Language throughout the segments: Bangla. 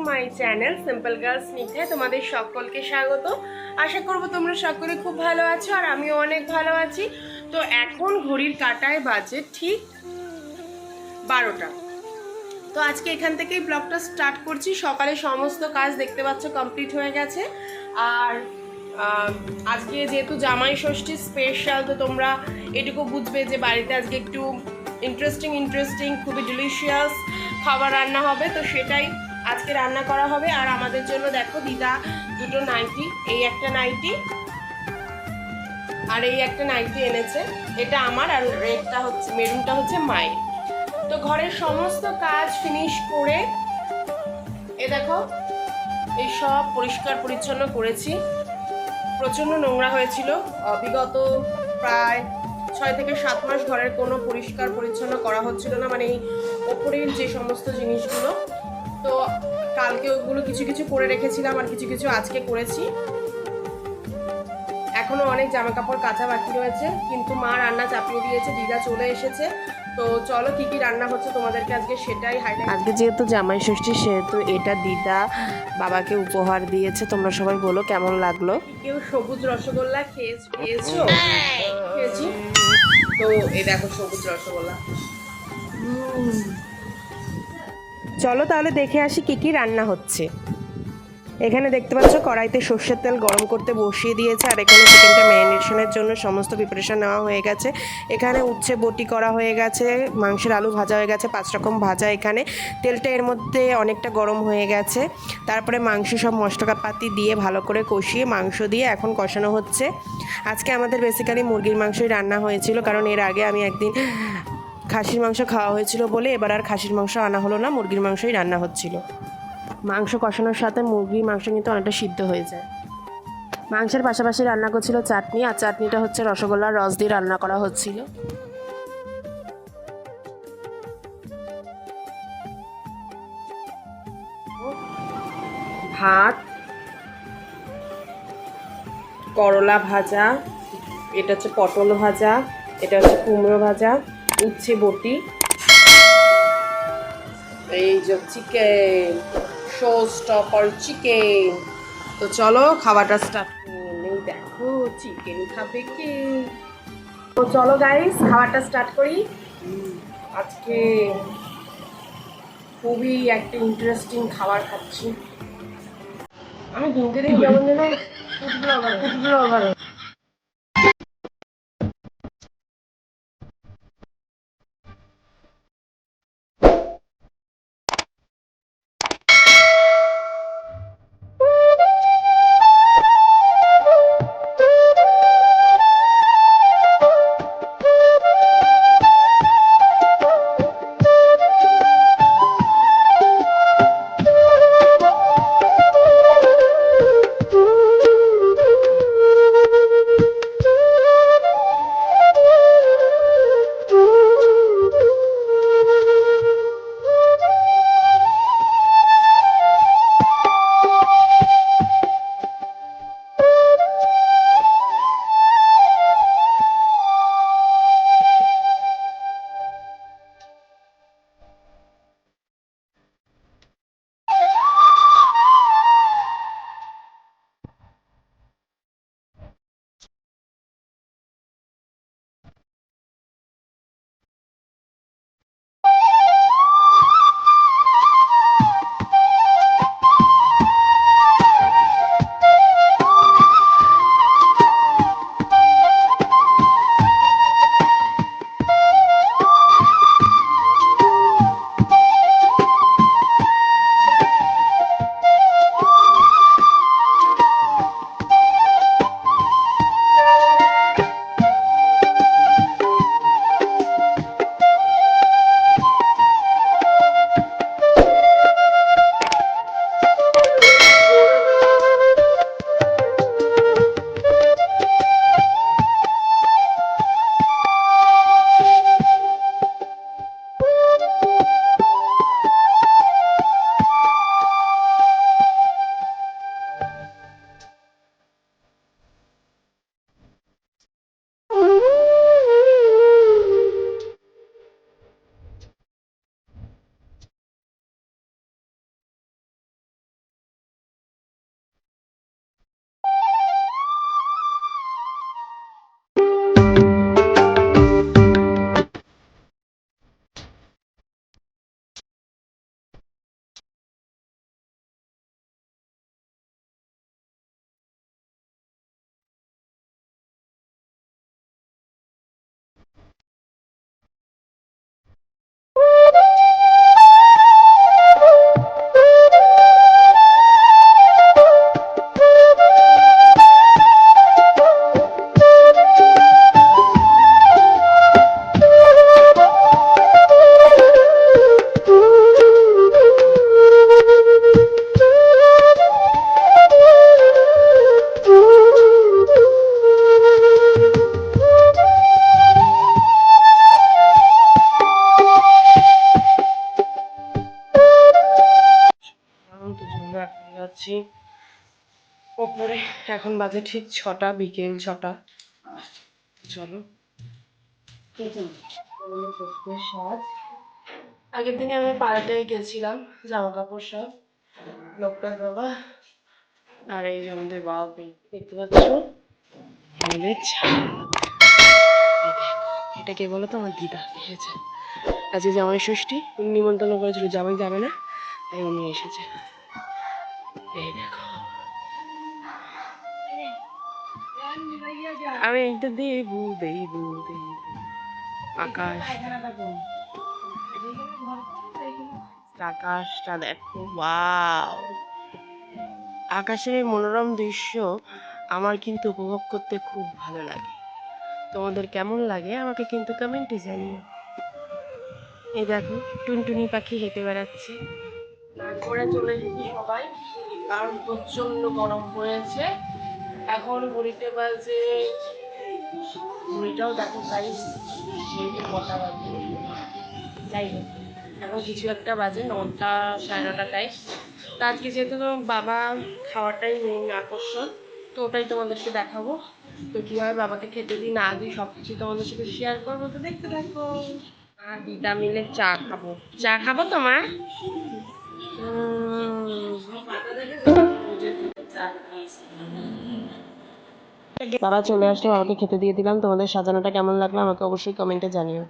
মাই চ্যানেল সিম্পল গার্লস স্নিগ্ধায় তোমাদের সকলকে স্বাগত। আশা করব তোমরা সকলে খুব ভালো আছো আর আমিও অনেক ভালো আছি। তো এখন ঘড়ির কাঁটায় বাজে ঠিক 12টা। তো আজকে এখান থেকেই ব্লগটা স্টার্ট করছি। সকালে সমস্ত কাজ দেখতে পাচ্ছ কমপ্লিট হয়ে গেছে। আর আজকে যেহেতু জামাই ষষ্ঠী স্পেশাল, তো তোমরা এটুকু বুঝবে যে বাড়িতে আজকে একটু ইন্টারেস্টিং খুবই ডিলিশিয়াস খাবার রান্না হবে। তো সেটাই আজকে রান্না করা হবে। আর আমাদের জন্য দেখো দিদা দুটো নাইটি, এই একটা নাইটি আর এই একটা নাইটি এনেছে। এটা আমার আর রেডটা হচ্ছে, মেরুনটা হচ্ছে মায়ের। তো ঘরের সমস্ত কাজ ফিনিশ করে এ দেখো এই সব পরিষ্কার পরিচ্ছন্ন করেছি। প্রচণ্ড নোংরা হয়েছিল। বিগত প্রায় 6 থেকে 7 মাস ঘরের কোনো পরিষ্কার পরিচ্ছন্ন করা হচ্ছিল না, মানে এই ওপরের যে সমস্ত জিনিসগুলো। তো কালকে ওগুলো কিছু কিছু করে রেখেছিলাম আর কিছু কিছু আজকে করেছি। এখনো অনেক জামা কাপড় কাচা বাকি রয়েছে, কিন্তু মা রান্না চাপিয়ে দিয়েছে, দিদা চলে এসেছে। তো চলো কি কি রান্না হচ্ছে তোমাদেরকে আজকে সেটাই হাইলাইট। আজকে যেহেতু জামাই ষষ্ঠী, সেহেতু এটা দিদা বাবাকে উপহার দিয়েছে। তোমরা সবাই বলো কেমন লাগলো। কেউ সবুজ রসগোল্লা খেয়েছো? খেয়েছি। তো এই দেখো সবুজ রসগোল্লা। চলো তাহলে দেখে আসি কি কি রান্না হচ্ছে। এখানে দেখতে পাচ্ছ কড়াইতে সর্ষের তেল গরম করতে বসিয়ে দিয়েছে। আর এখানে চিকেনটা ম্যারিনেশনের জন্য সমস্ত প্রিপারেশন নেওয়া হয়ে গেছে। এখানে উচ্ছে বটি করা হয়ে গেছে, মাংসের আলু ভাজা হয়ে গেছে, 5 রকম ভাজা। এখানে তেলটা এর মধ্যে অনেকটা গরম হয়ে গেছে। তারপরে মাংস সব মশলাপাতি দিয়ে ভালো করে কষিয়ে মাংস দিয়ে এখন কষানো হচ্ছে। আজকে আমাদের বেসিক্যালি মুরগির মাংসই রান্না হয়েছিল, কারণ এর আগে আমি একদিন খাসির মাংস খাওয়া হয়েছিল বলে এবার আর খাসির মাংস আনা হলো না, মুরগির মাংসই রান্না হচ্ছিল। মাংস কষানোর সাথে মুরগির মাংস কিন্তু অনেকটা সিদ্ধ হয়ে যায়। মাংসের পাশাপাশি রান্না করছিল চাটনি, আর চাটনিটা হচ্ছে রসগোল্লার রস দিয়ে রান্না করা হচ্ছিল। ভাত, করলা ভাজা, এটা হচ্ছে পটল ভাজা, এটা হচ্ছে কুমড়ো ভাজা, উচ্ছে বটি, এই যে চিকেন, শো স্টপার চিকেন। তো চলো খাবারটা স্টার্ট করি। দেখো চিকেন খাবে কে। তো চলো গাইস খাবারটা স্টার্ট করি। আজকে খুবই একটা ইন্টারেস্টিং খাবার খাচ্ছি। আমি দিনকে দিন যেমন যেন ফুড ব্লগার। যাচ্ছি ওপরে। এখন বাজে ঠিক 6টা, বিকেল 6টা। চলো। সাজ আগের দিনে আমি পাড়াতে গেছিলাম, জামা কাপড় সব লোকটার বাবা। আর এই যে আমাদের বাবা দেখতে পাচ্ছ, আমাদের এটা কে বলো তো? আমার দিদা এসেছে। আজকে জামাই ষষ্ঠী, নিমন্ত্রণ করেছিল, জামাই যাবে না তাই উনি এসেছে। এই দেখো, আমি এটা দেবু দেবু দেবু আকাশ, আকাশটা দেখো, ওয়াও! আকাশের এই মনোরম দৃশ্য আমার কিন্তু উপভোগ করতে খুব ভালো লাগে। তোমাদের কেমন লাগে আমাকে কিন্তু কমেন্টে জানিও। এই দেখো, টুনটুনি পাখি হেঁটে বেড়াচ্ছে। করে চলে এসেছি সবাই, কারণ প্রচন্ড গরম পড়েছে। এখন ঘড়িতে বাজে, ঘড়িটাও দেখো সাইজ, ঘড়িতে কটা বাজে, যাই হোক এখন কিছু একটা বাজে, 9টা, সাড়ে 9টা টাইম। তো আজকে যেহেতু বাবা খাওয়াটাই মেইন আকর্ষণ, তো ওটাই তোমাদেরকে দেখাবো। তো কীভাবে বাবাকে খেতে দিই না দিই সব কিছু তোমাদের সাথে শেয়ার করবো, তো দেখতে থাকো। আর দিদা মিলে চা খাবো। চা খাবো তোমার? বাবা চলে আসলে বাবাকে খেতে দিয়ে দিলাম। তোমাদের সাজানোটা কেমন লাগলো আমাকে অবশ্যই কমেন্টে জানিও।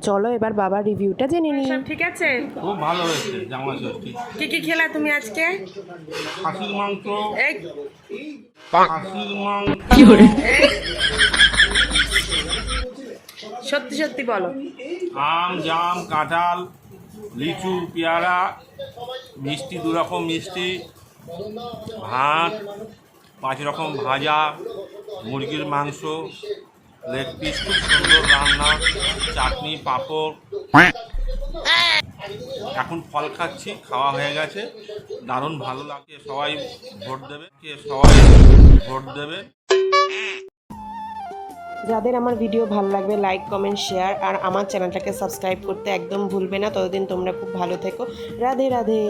চলো এবার বাবার রিভিউটা জেনে নিই। সব ঠিক আছে? খুব ভালো হয়েছে জামা ষষ্ঠী। কি খেলা তুমি আজকে? খাসির মাংস, এই খাসির মাংস, সত্যি সত্যি বলো। আম, জাম, কাঁঠাল, লিচু, পেয়ারা, মিষ্টি, 2 রকম মিষ্টি, ভাত, 5 রকম ভাজা, মুরগির মাংস, লেগ পিস, খুব সুন্দর রান্না, চাটনি, পাঁপড়। এখন ফল খাচ্ছি, খাওয়া হয়ে গেছে, দারুণ ভালো লাগে। সবাই ভোট দেবে, সবাই ভোট দেবে। যাদের আমার ভিডিও ভালো লাগবে লাইক কমেন্ট শেয়ার আর আমার চ্যানেলটাকে সাবস্ক্রাইব করতে একদম ভুলবে না। ততদিন তোমরা খুব ভালো থেকো। রাধে রাধে।